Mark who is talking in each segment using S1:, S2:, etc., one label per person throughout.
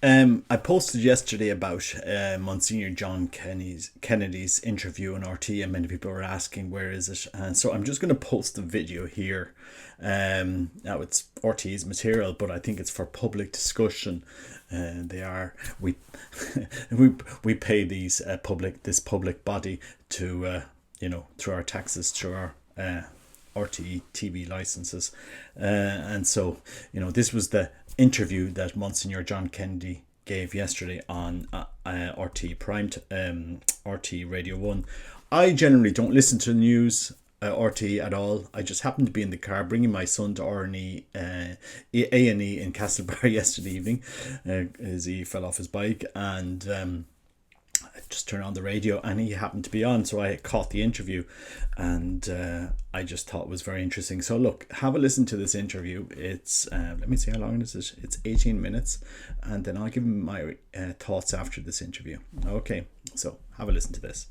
S1: I posted yesterday about Monsignor John Kennedy's interview on RTE, and many people were asking where is it, and so I'm just going to post the video here. Now it's RTE's material, but I think it's for public discussion. We we pay these this public body to through our taxes, through our RTE TV licenses, and so this was the interview that Monsignor John Kennedy gave yesterday on RTE Prime, RTE Radio 1. I generally don't listen to news, RTE at all. I just happened to be in the car bringing my son to A&E in Castlebar yesterday evening as he fell off his bike, and I just turned on the radio and he happened to be on, so I caught the interview, and I just thought it was very interesting. So look, have a listen to this interview. It's let me see how long it is. It's 18 minutes, and then I'll give my thoughts after this interview. Okay, so have a listen to this.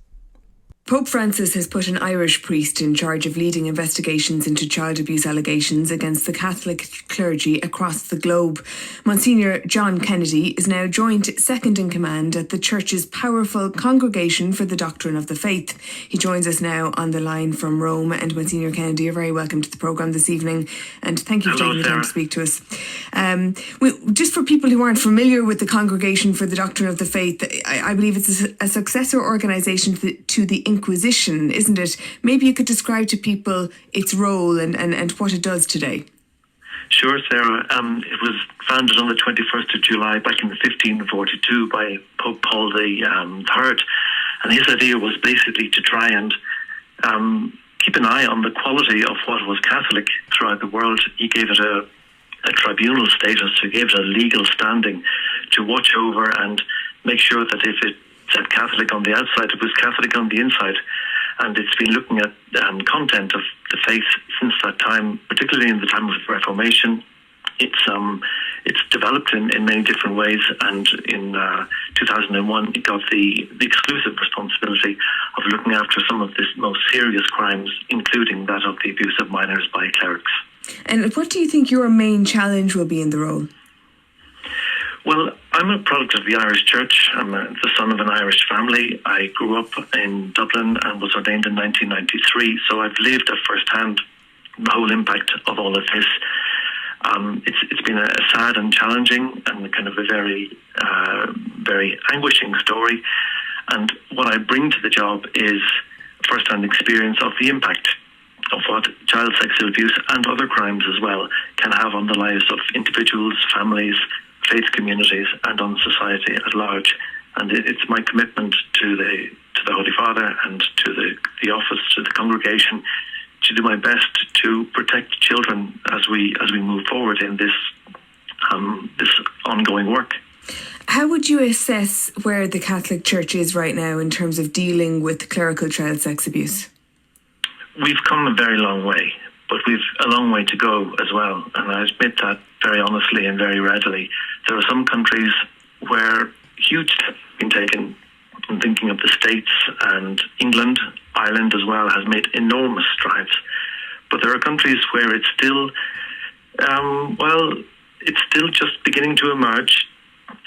S2: Pope Francis has put an Irish priest in charge of leading investigations into child abuse allegations against the Catholic clergy across the globe. Monsignor John Kennedy is now joint second in command at the Church's powerful Congregation for the Doctrine of the Faith. He joins us now on the line from Rome. And Monsignor Kennedy, you're very welcome to the programme this evening, and thank you for taking the time to speak to us. Just for people who aren't familiar with the Congregation for the Doctrine of the Faith, I believe it's a successor organisation to the Inquisition, isn't it? Maybe you could describe to people its role and what it does today.
S3: Sure, Sarah. It was founded on the 21st of July back in 1542 by Pope Paul III, and his idea was basically to try and keep an eye on the quality of what was Catholic throughout the world. He gave it a tribunal status, he gave it a legal standing to watch over and make sure that if it said Catholic on the outside, it was Catholic on the inside. And it's been looking at content of the faith since that time, particularly in the time of the Reformation. It's developed in many different ways, and in 2001 it got the exclusive responsibility of looking after some of the most serious crimes, including that of the abuse of minors by clerics.
S2: And what do you think your main challenge will be in the role?
S3: Well, I'm a product of the Irish Church. I'm the son of an Irish family. I grew up in Dublin and was ordained in 1993, so I've lived at first-hand the whole impact of all of this. It's been a sad and challenging and kind of a very, very anguishing story. And what I bring to the job is first-hand experience of the impact of what child sexual abuse and other crimes as well can have on the lives of individuals, families, faith communities, and on society at large. And it's my commitment to the Holy Father and to the office, to the congregation, to do my best to protect children as we move forward in this ongoing work.
S2: How would you assess where the Catholic Church is right now in terms of dealing with clerical child sex abuse?
S3: We've come a very long way, but we've a long way to go as well. And I admit that very honestly and very readily. There are some countries where huge steps have been taken. I'm thinking of the States and England. Ireland as well has made enormous strides. But there are countries where it's still, it's still just beginning to emerge.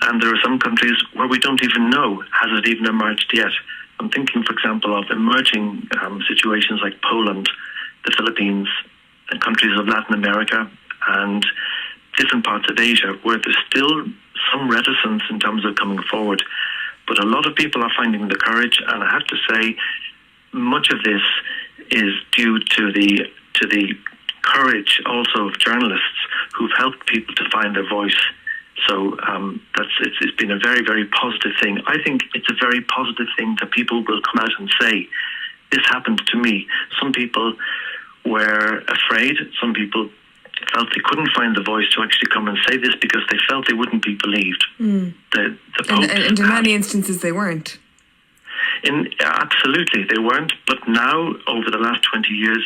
S3: And there are some countries where we don't even know, has it even emerged yet? I'm thinking, for example, of emerging situations like Poland, the Philippines, and countries of Latin America, and different parts of Asia, where there's still some reticence in terms of coming forward. But a lot of people are finding the courage, and I have to say, much of this is due to the courage also of journalists who've helped people to find their voice. So it's been a very, very positive thing. I think it's a very positive thing that people will come out and say, this happened to me. Some people were afraid. Some people felt they couldn't find the voice to actually come and say this because they felt they wouldn't be believed.
S2: Mm.
S3: And
S2: in many instances they weren't.
S3: Absolutely, they weren't. But now, over the last 20 years,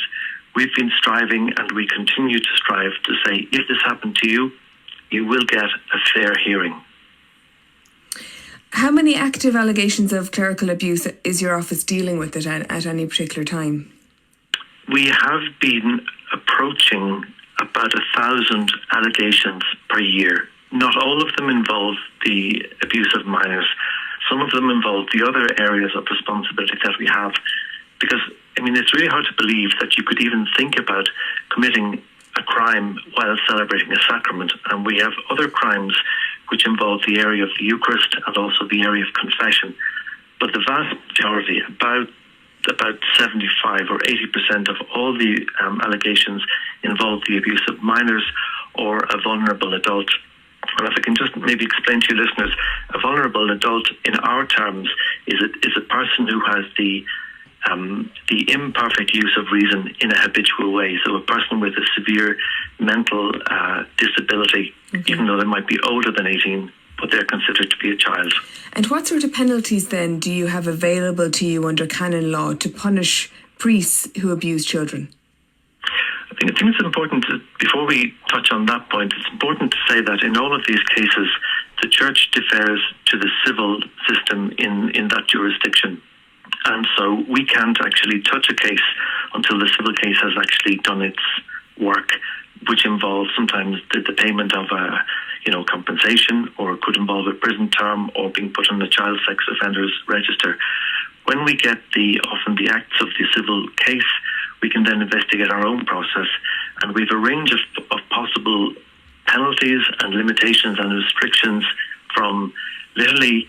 S3: we've been striving, and we continue to strive to say, if this happened to you, you will get a fair hearing.
S2: How many active allegations of clerical abuse is your office dealing with at any particular time?
S3: We have been approaching about 1,000 allegations per year Not all of them involve the abuse of minors. Some of them involve the other areas of responsibility that we have. Because, I mean, it's really hard to believe that you could even think about committing a crime while celebrating a sacrament. And we have other crimes which involve the area of the Eucharist and also the area of confession. But the vast majority, about 75 or 80% of all the allegations involve the abuse of minors or a vulnerable adult. And if I can just maybe explain to your listeners, a vulnerable adult in our terms is a person who has the imperfect use of reason in a habitual way. So a person with a severe mental disability, even though they might be older than 18, but they're considered to be a child.
S2: And what sort of penalties then do you have available to you under canon law to punish priests who abuse children?
S3: I think it's important to, before we touch on that point, it's important to say that in all of these cases, the Church defers to the civil system in that jurisdiction. And so we can't actually touch a case until the civil case has actually done its work, which involves sometimes the payment of compensation, or it could involve a prison term or being put on the child sex offenders register. When we get often the acts of the civil case, we can then investigate our own process, and we have a range of possible penalties and limitations and restrictions, from literally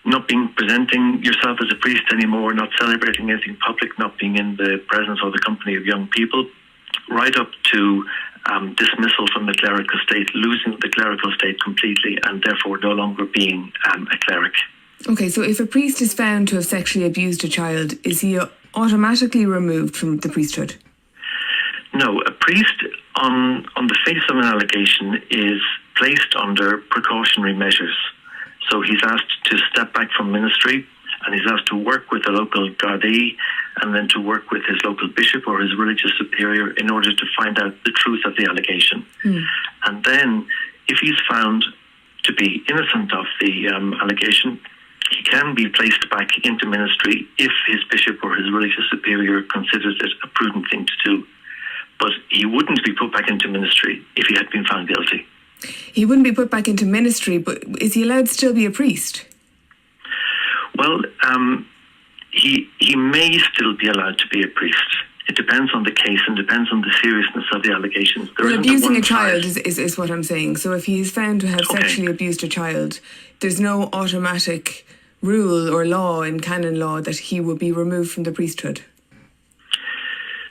S3: not presenting yourself as a priest anymore, not celebrating anything public, not being in the presence or the company of young people, right up to dismissal from the clerical state, losing the clerical state completely, and therefore no longer being a cleric.
S2: Okay, so if a priest is found to have sexually abused a child, is he automatically removed from the priesthood?
S3: No, a priest on the face of an allegation is placed under precautionary measures. So he's asked to step back from ministry, and he's asked to work with the local Gardaí, and then to work with his local bishop or his religious superior in order to find out the truth of the allegation. And then, if he's found to be innocent of the allegation, he can be placed back into ministry if his bishop or his religious superior considers it a prudent thing to do. But he wouldn't be put back into ministry if he had been found guilty.
S2: He wouldn't be put back into ministry, but is he allowed to still be a priest?
S3: Well, he may still be allowed to be a priest. It depends on the case and depends on the seriousness of the allegations.
S2: Well, abusing a child is what I'm saying. So if he is found to have sexually abused a child, there's no automatic rule or law in canon law that he will be removed from the priesthood.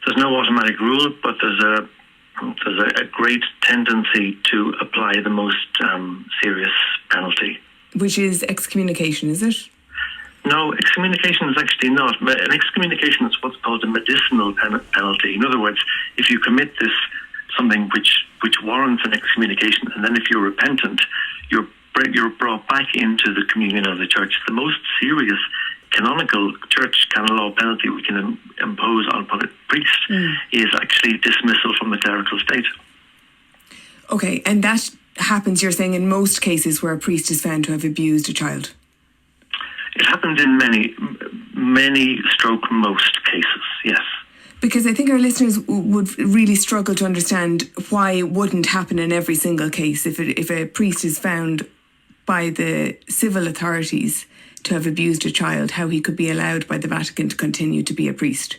S3: There's no automatic rule, but there's a great tendency to apply the most serious penalty.
S2: Which is excommunication, is it?
S3: No, excommunication is actually not. An excommunication is what's called a medicinal penalty. In other words, if you commit something which warrants an excommunication, and then if you're repentant, you're brought back into the communion of the church. The most serious canonical church canon law penalty we can impose on a priest is actually dismissal from the clerical state.
S2: Okay, and that happens, you're saying, in most cases where a priest is found to have abused a child?
S3: It happens in many most cases, yes.
S2: Because I think our listeners would really struggle to understand why it wouldn't happen in every single case. If a priest is found by the civil authorities to have abused a child, how he could be allowed by the Vatican to continue to be a priest.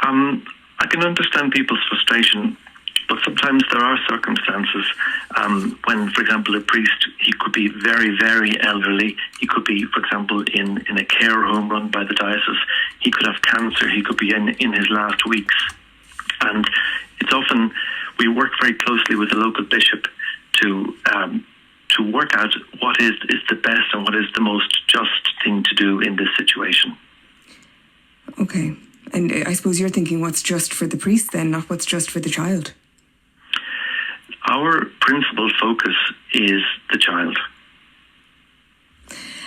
S3: I can understand people's frustration, but sometimes there are circumstances when, for example, a priest, he could be very, very elderly. He could be, for example, in a care home run by the diocese. He could have cancer. He could be in his last weeks. And it's often, we work very closely with the local bishop to work out what is the best and what is the most just thing to do in this situation.
S2: Okay. And I suppose you're thinking what's just for the priest then, not what's just for the child.
S3: Our principal focus is the child.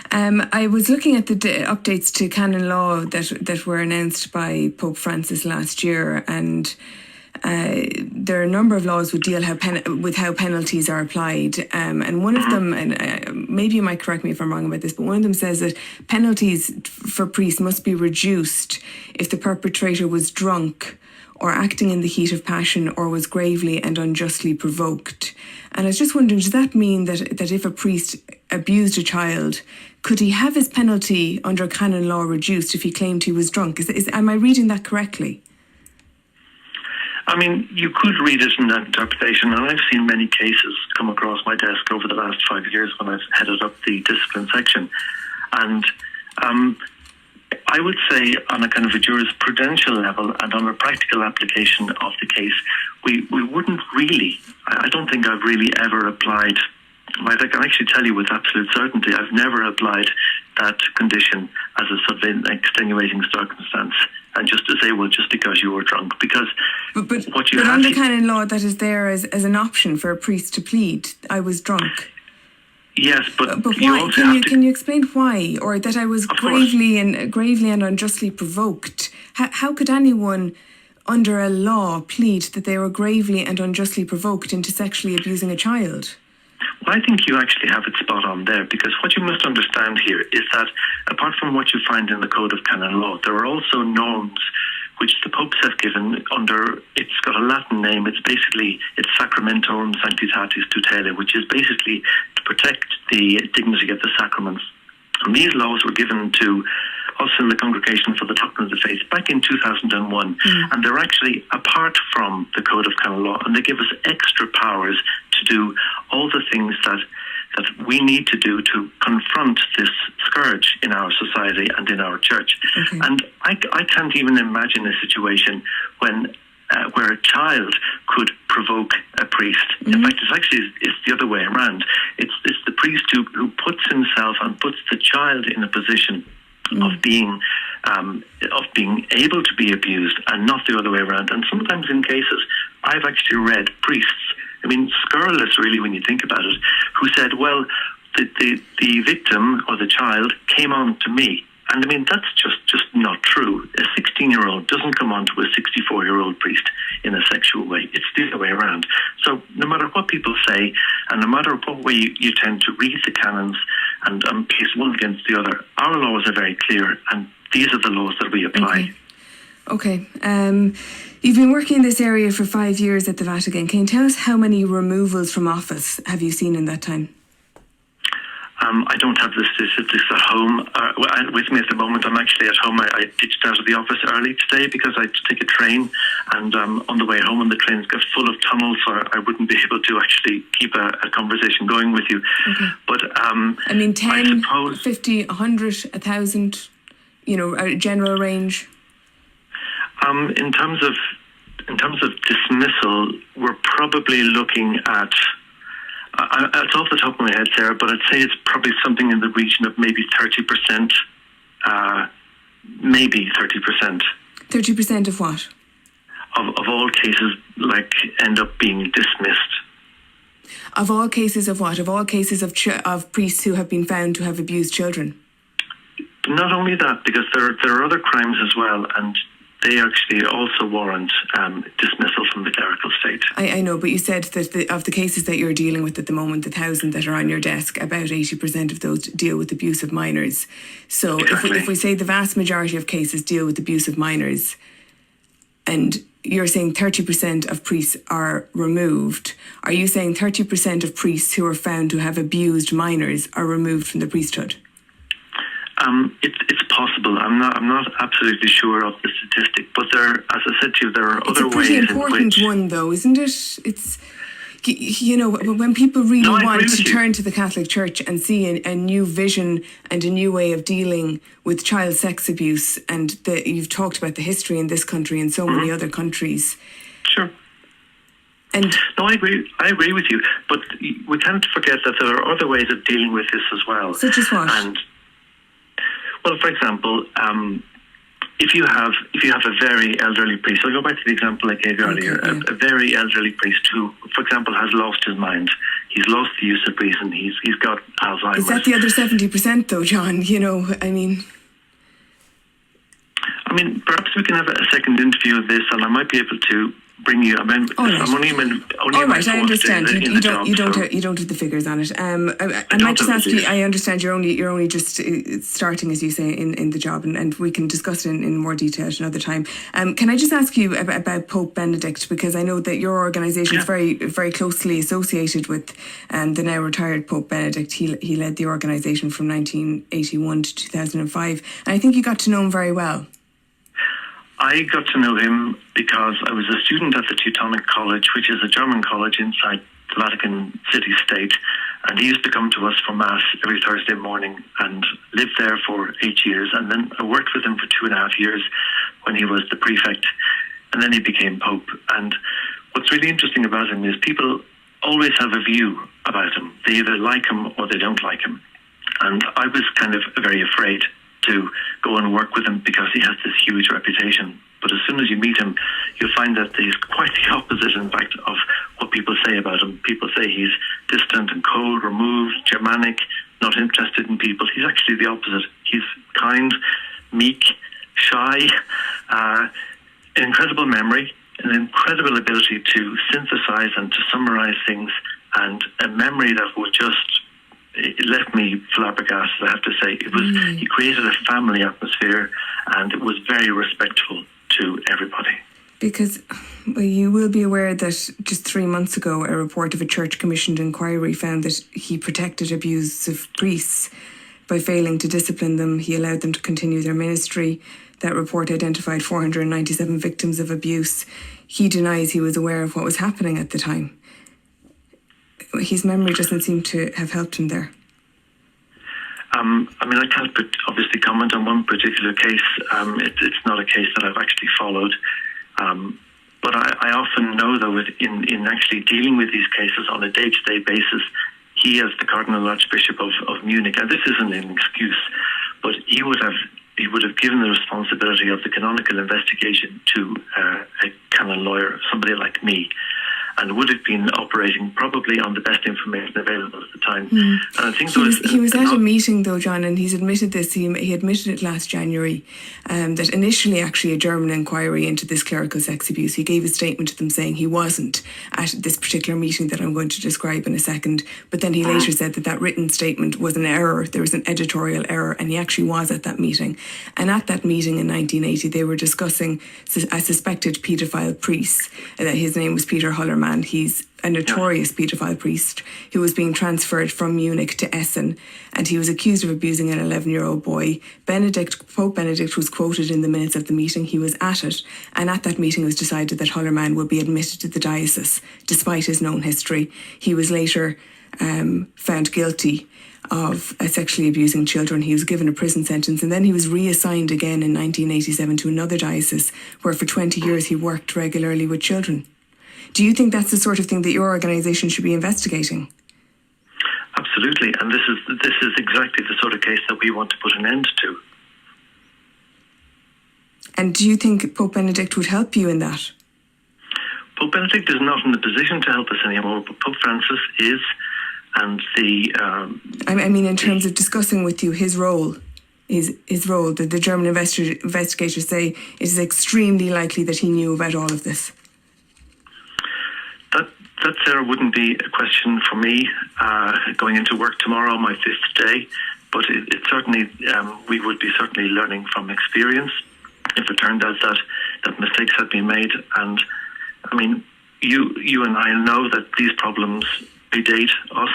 S2: I was looking at the updates to canon law that were announced by Pope Francis last year, and there are a number of laws that deal with how penalties are applied. And one of them, and maybe you might correct me if I'm wrong about this, but one of them says that penalties for priests must be reduced if the perpetrator was drunk or acting in the heat of passion, or was gravely and unjustly provoked. And I was just wondering, does that mean that if a priest abused a child, could he have his penalty under canon law reduced if he claimed he was drunk? Am I reading that correctly?
S3: I mean, you could read it in that interpretation, and I've seen many cases come across my desk over the last 5 years when I've headed up the discipline section. And I would say on a kind of a jurisprudential level and on a practical application of the case, we wouldn't really, I don't think I've really ever applied, I can actually tell you with absolute certainty, I've never applied that condition as a sort of an extenuating circumstance, and just to say, well, just because you were drunk, because
S2: but under canon law, that is there as an option for a priest to plead, I was drunk.
S3: Yes, but
S2: why? Can you explain why, or that I was gravely and unjustly provoked? How could anyone under a law plead that they were gravely and unjustly provoked into sexually abusing a child?
S3: Well, I think you actually have it spot on there, because what you must understand here is that apart from what you find in the Code of Canon Law, there are also norms which the popes have given under, it's got a Latin name, it's Sacramentorum Sanctitatis Tutelae, which is basically to protect the dignity of the sacraments. And these laws were given to us in the Congregation for the Doctrine of the Faith back in 2001, and they're actually apart from the Code of Canon Law, and they give us extra powers to do all the things that we need to do to confront this scourge in our society and in our church. Okay. And I can't even imagine a situation where a child could provoke a priest. Mm-hmm. In fact, it's the other way around. It's the priest who puts himself and puts the child in a position of being able to be abused, and not the other way around. And sometimes in cases, I've actually read priests, I mean, scurrilous really when you think about it, who said, well, the victim or the child came on to me. And I mean, that's just not true. A 16-year-old doesn't come on to a 64-year-old priest in a sexual way. It's the other way around. So no matter what people say, and no matter what way you tend to read the canons and place one against the other, our laws are very clear, and these are the laws that we apply.
S2: Okay. You've been working in this area for 5 years at the Vatican. Can you tell us how many removals from office have you seen in that time?
S3: I don't have the statistics at home with me at the moment. I'm actually at home. I ditched out of the office early today because I had to take a train, and on the way home, and the trains got full of tunnels, so I wouldn't be able to actually keep a conversation going with you. Okay. But I mean, 10,
S2: 50, 100, 1,000, a general range.
S3: In terms of dismissal, we're probably looking at. It's off the top of my head, Sarah, but I'd say it's probably something in the region of maybe 30%. Maybe 30%.
S2: 30% of what?
S3: Of all cases, end up being dismissed.
S2: Of all cases of what? Of all cases of priests who have been found to have abused children?
S3: Not only that, because there are other crimes as well, and they actually also warrant dismissal from the clerical state. I
S2: know, but you said that of the cases that you're dealing with at the moment, the 1,000 that are on your desk, about 80% of those deal with abuse of minors. So exactly. if we say the vast majority of cases deal with abuse of minors, and you're saying 30% of priests are removed, are you saying 30% of priests who are found to have abused minors are removed from the priesthood?
S3: It's possible. I'm not absolutely sure of the statistic, but as I said to you, there are other ways in which...
S2: It's a pretty important one, though, isn't it? It's, when people really want to turn to the Catholic Church and see a new vision and a new way of dealing with child sex abuse, and you've talked about the history in this country and so many other countries.
S3: Sure. No, I agree with you, but we can't forget that there are other ways of dealing with this as well.
S2: Such as what?
S3: Well, for example, if you have a very elderly priest, I'll go back to the example I gave you earlier, a very elderly priest who, for example, has lost his mind. He's lost the use of reason. He's got Alzheimer's.
S2: Is that the other 70% though, John? I mean,
S3: perhaps we can have a second interview of this, and I might be able to bring you. I'm only
S2: All right, I understand. You don't have the figures on it. I might just ask you. I understand you're only just starting, as you say, in the job, and we can discuss it in more detail at another time. Can I just ask you about Pope Benedict, because I know that your organisation is very, very closely associated with the now retired Pope Benedict. He led the organisation from 1981 to 2005, and I think you got to know him very well.
S3: I got to know him because I was a student at the Teutonic College, which is a German college inside the Vatican City State, and he used to come to us for Mass every Thursday morning and lived there for 8 years, and then I worked with him for 2.5 years when he was the prefect, and then he became Pope. And what's really interesting about him is people always have a view about him. They either like him or they don't like him. And I was kind of very afraid to go and work with him because he has this huge reputation. But as soon as you meet him, you'll find that he's quite the opposite, in fact, of what people say about him. People say he's distant and cold, removed, Germanic, not interested in people. He's actually the opposite. He's kind, meek, shy, an incredible memory, an incredible ability to synthesize and to summarize things, and a memory that would just... It left me flabbergasted, I have to say. It was He created a family atmosphere, and it was very respectful to everybody.
S2: Because you will be aware that just 3 months ago, a report of a church-commissioned inquiry found that he protected abusive priests by failing to discipline them. He allowed them to continue their ministry. That report identified 497 victims of abuse. He denies he was aware of what was happening at the time. His memory doesn't seem to have helped him there.
S3: I can't obviously comment on one particular case. It's not a case that I've actually followed. But I often know, though, in actually dealing with these cases on a day-to-day basis, he, as the Cardinal Archbishop of Munich, and this isn't an excuse, but he would have given the responsibility of the canonical investigation to a canon lawyer, somebody like me, and would have been operating probably on the best information available at the time. And I think
S2: he was at a meeting, though, John, and he's admitted this. He admitted it last January, that initially actually a German inquiry into this clerical sex abuse. He gave a statement to them saying he wasn't at this particular meeting that I'm going to describe in a second. But then he later said that written statement was an error. There was an editorial error, and he actually was at that meeting. And at that meeting in 1980, they were discussing a suspected paedophile priest. His name was Peter Hullerman. He's a notorious paedophile priest who was being transferred from Munich to Essen, and he was accused of abusing an 11-year-old boy. Pope Benedict was quoted in the minutes of the meeting. He was at it, and at that meeting it was decided that Hullerman would be admitted to the diocese, despite his known history. He was later found guilty of sexually abusing children. He was given a prison sentence, and then he was reassigned again in 1987 to another diocese, where for 20 years he worked regularly with children. Do you think that's the sort of thing that your organisation should be investigating?
S3: Absolutely, and this is exactly the sort of case that we want to put an end to.
S2: And do you think Pope Benedict would help you in that?
S3: Pope Benedict is not in the position to help us anymore, but Pope Francis is, and
S2: I mean, in terms of discussing with you his role. His role, that the German investigators say it is extremely likely that he knew about all of this.
S3: That, Sarah, wouldn't be a question for me going into work tomorrow, my 5th day, but it certainly, we would be certainly learning from experience if it turned out that mistakes had been made. And I mean, you and I know that these problems predate us,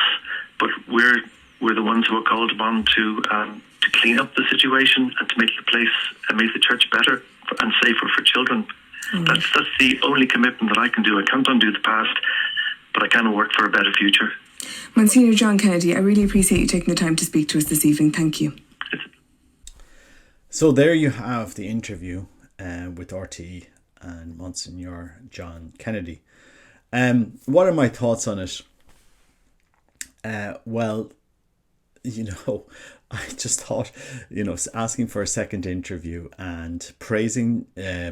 S3: but we're the ones who are called upon to clean up the situation and to make the place and make the church better and safer for children. That's the only commitment that I can do. I can't undo the past, but I can work for a better future.
S2: Monsignor John Kennedy, I really appreciate you taking the time to speak to us this evening. Thank you.
S1: So there you have the interview with RTE and Monsignor John Kennedy. What are my thoughts on it? Well, I just thought, asking for a second interview and praising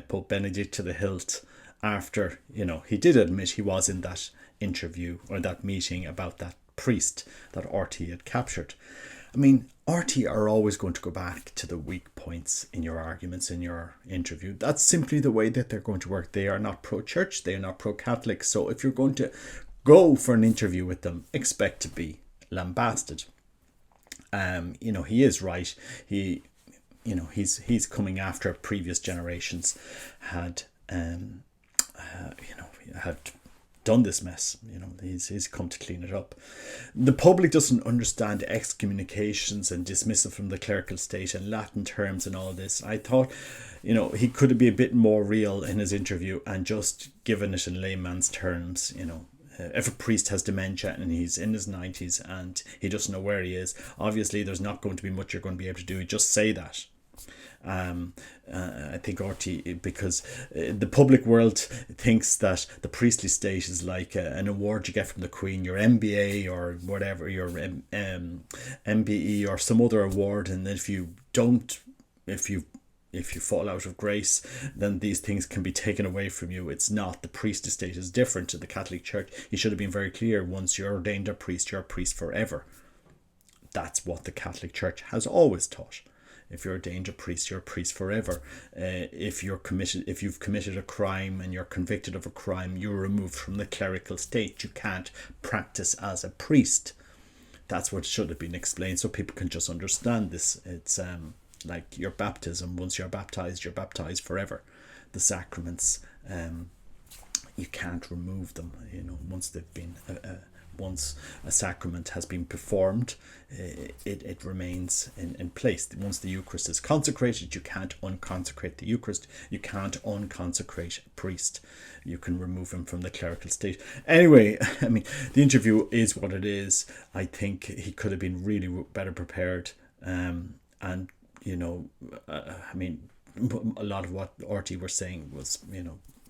S1: Pope Benedict to the hilt after, he did admit he was in that interview or that meeting about that priest that RT had captured. I mean, RT are always going to go back to the weak points in your arguments, in your interview. That's simply the way that they're going to work. They are not pro-church, they are not pro-Catholic. So if you're going to go for an interview with them, expect to be lambasted. He is right. He's coming after previous generations had had done this mess. He's come to clean it up. The public doesn't understand excommunications and dismissal from the clerical state and Latin terms and all this. I thought, he could be a bit more real in his interview and just given it in layman's terms. If a priest has dementia and he's in his 90s and he doesn't know where he is, obviously there's not going to be much you're going to be able to do. Just say that. I think RT, because the public world thinks that the priestly state is like an award you get from the Queen, your MBA or whatever, your MBE or some other award, and if you fall out of grace, then these things can be taken away from you. It's not. The priestly state is different to the Catholic Church. He should have been very clear. Once you're ordained a priest, you're a priest forever. That's what the Catholic Church has always taught. If you're ordained a priest, you're a priest forever. If you've committed a crime and you're convicted of a crime, you're removed from the clerical state. You can't practice as a priest. That's what should have been explained so people can just understand this. It's like your baptism. Once you're baptized forever. The sacraments, you can't remove them. Once they've been once a sacrament has been performed, it remains in place. Once the Eucharist is consecrated, you can't unconsecrate the Eucharist. You can't unconsecrate a priest. You can remove him from the clerical state. Anyway, I mean, the interview is what it is. I think he could have been really better prepared. I mean, a lot of what RT were saying was,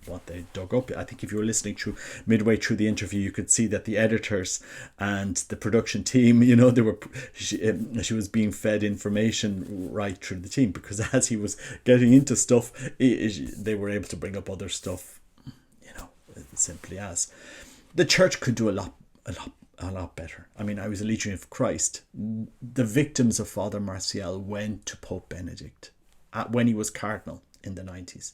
S1: what they dug up. I think if you were listening midway through the interview, you could see that the editors and the production team, she was being fed information right through the team, because as he was getting into stuff, they were able to bring up other stuff, simply as. The church could do a lot better. I mean, I was a Legionary of Christ. The victims of Father Martial went to Pope Benedict when he was cardinal in the 90s.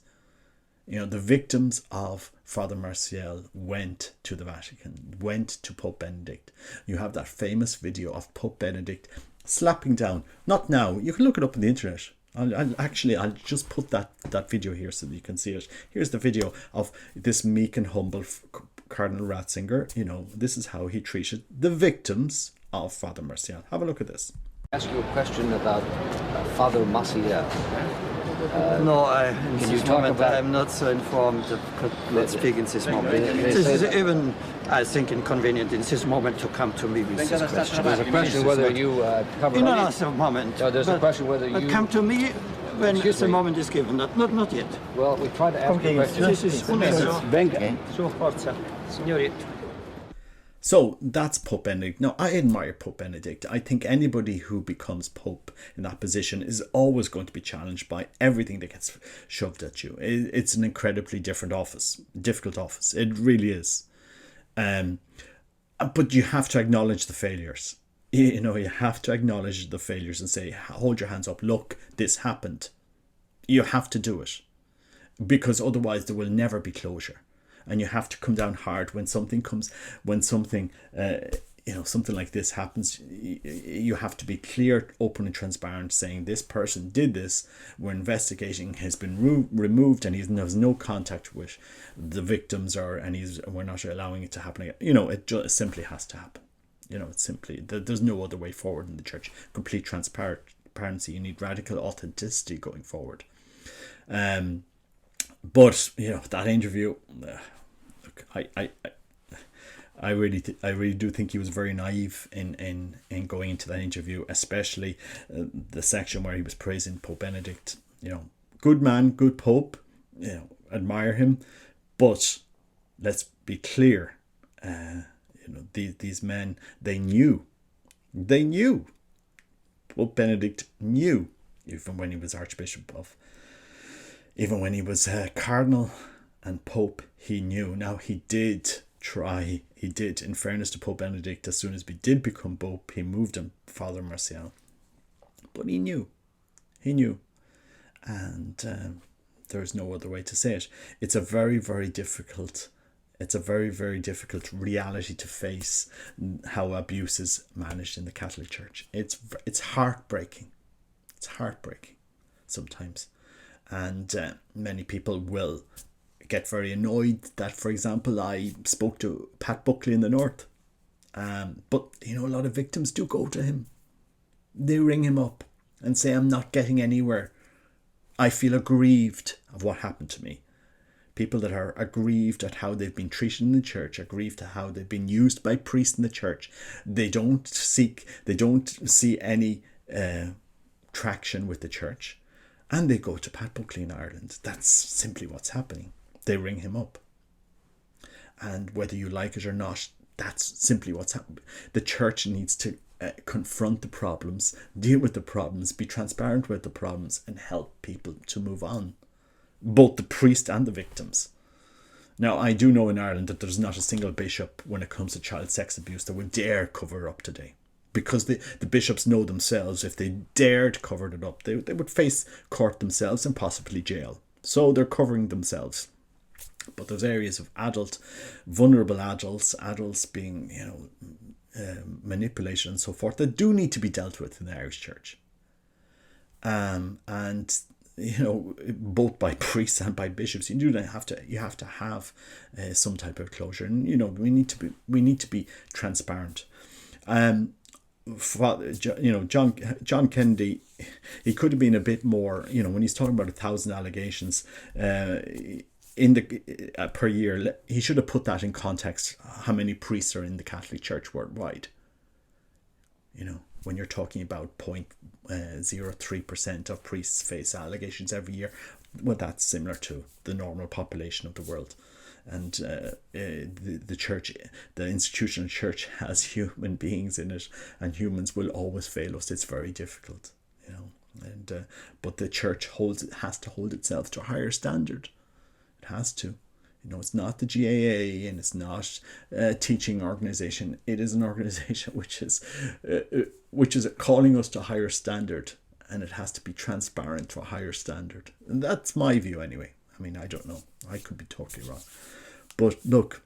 S1: The victims of Father Martial went to the Vatican, went to Pope Benedict. You have that famous video of Pope Benedict slapping down. Not now. You can look it up on the internet. I'll just put that video here so that you can see it. Here's the video of this meek and humble Cardinal Ratzinger. This is how he treated the victims of Father Martial. Have a look at this.
S4: Ask you a question about Father Martial.
S5: No,
S4: Can you talk about?
S5: I'm not so informed. Could not speak in this moment. It is even, I think, inconvenient in this moment to come to me with this question.
S4: There's a question whether you cover.
S5: In another moment.
S4: No, there's a question whether you.
S5: Come to me when the moment is given. Not yet.
S4: Well, we try to ask you questions.
S5: This is so forza, signori.
S1: So that's Pope Benedict. Now, I admire Pope Benedict. I think anybody who becomes Pope in that position is always going to be challenged by everything that gets shoved at you. It's an incredibly difficult office. It really is. But you have to acknowledge the failures. You have to acknowledge the failures and say, hold your hands up. Look, this happened. You have to do it. Because otherwise there will never be closure. And you have to come down hard when something something like this happens. You have to be clear, open and transparent, saying this person did this, we're investigating, has been removed, and he has no contact with the victims, we're not allowing it to happen again. It just simply has to happen. It's simply, there's no other way forward in the church. Complete transparency. You need radical authenticity going forward. But that interview, look, I really do think he was very naive in going into that interview, especially the section where he was praising Pope Benedict. Good man, good Pope. Admire him, but let's be clear. These men, they knew. Pope Benedict knew, even when he was Archbishop even when he was Cardinal and Pope, he knew. Now, he did try. He did, in fairness to Pope Benedict, as soon as he did become Pope, he moved him, Father Marcial. But he knew. And there's no other way to say it. It's a very, very difficult reality to face, how abuse is managed in the Catholic Church. It's heartbreaking. It's heartbreaking sometimes. And many people will get very annoyed that, for example, I spoke to Pat Buckley in the North. But, a lot of victims do go to him. They ring him up and say, I'm not getting anywhere. I feel aggrieved of what happened to me. People that are aggrieved at how they've been treated in the church, aggrieved at how they've been used by priests in the church. They don't see any traction with the church. And they go to Pat Buckley in Ireland. That's simply what's happening. They ring him up. And whether you like it or not, that's simply what's happening. The church needs to confront the problems, deal with the problems, be transparent with the problems, and help people to move on. Both the priest and the victims. Now, I do know in Ireland that there's not a single bishop when it comes to child sex abuse that would dare cover up today. Because the bishops know themselves, if they dared cover it up, they would face court themselves and possibly jail. So they're covering themselves. But there's areas of vulnerable adults being, manipulated and so forth, that do need to be dealt with in the Irish Church. And both by priests and by bishops, you have to have some type of closure, and we need to be transparent. John Kennedy, he could have been a bit more. When he's talking about 1,000 allegations per year, he should have put that in context. How many priests are in the Catholic Church worldwide? When you're talking about 0.03% of priests face allegations every year, well, that's similar to the normal population of the world. And the church, the institutional church, has human beings in it, and humans will always fail us. It's very difficult, And but the church has to hold itself to a higher standard. It has to. It's not the GAA, and it's not a teaching organization. It is an organization which is calling us to a higher standard, and it has to be transparent to a higher standard. And that's my view, anyway. I mean, I don't know. I could be totally wrong. But look,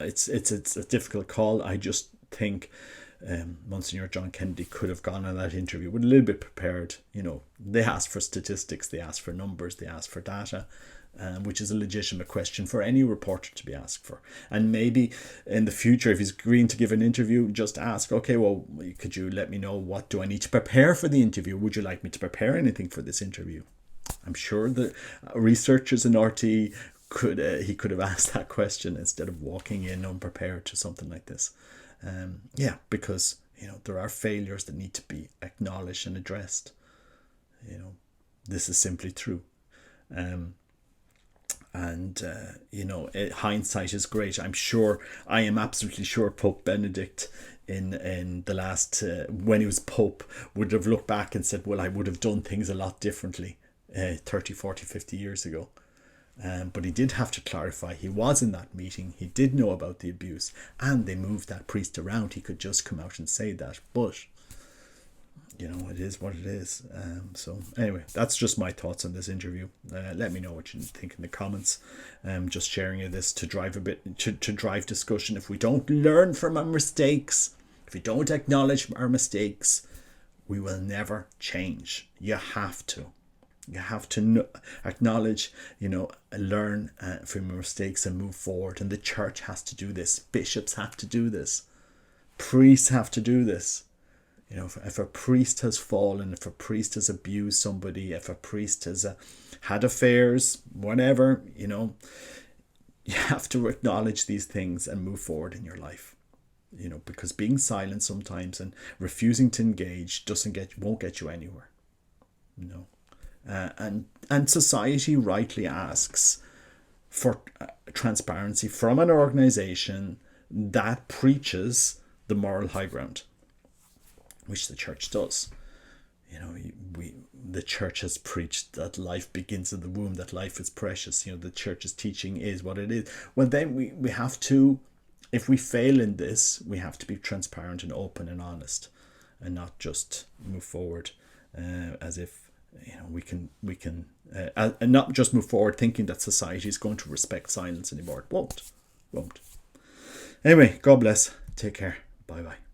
S1: it's a difficult call. I just think Monsignor John Kennedy could have gone on that interview with a little bit prepared. They asked for statistics, they asked for numbers, they asked for data, which is a legitimate question for any reporter to be asked for. And maybe in the future, if he's agreeing to give an interview, just ask, okay, well, could you let me know, what do I need to prepare for the interview? Would you like me to prepare anything for this interview? I'm sure the researchers in RTE he could have asked that question instead of walking in unprepared to something like this. Because there are failures that need to be acknowledged and addressed. This is simply true. Hindsight is great. I am absolutely sure Pope Benedict in the last, when he was Pope, would have looked back and said, well, I would have done things a lot differently 30, 40, 50 years ago. But he did have to clarify. He was in that meeting. He did know about the abuse, and they moved that priest around. He could just come out and say that. But, it is what it is. So anyway, that's just my thoughts on this interview. Let me know what you think in the comments. Just sharing this to drive to drive discussion. If we don't learn from our mistakes, if we don't acknowledge our mistakes, we will never change. You have to. You have to acknowledge, learn from your mistakes and move forward. And the church has to do this. Bishops have to do this. Priests have to do this. If a priest has fallen, if a priest has abused somebody, if a priest has had affairs, whatever, you have to acknowledge these things and move forward in your life. Because being silent sometimes and refusing to engage won't get you anywhere. And society rightly asks for transparency from an organization that preaches the moral high ground, which the church does. the church has preached that life begins in the womb, that life is precious, the church's teaching is what it is. Well, then we have to, if we fail in this, we have to be transparent and open and honest, and not just move forward as if we can and not just move forward thinking that society is going to respect silence anymore. It won't. Anyway, God bless. Take care. Bye bye.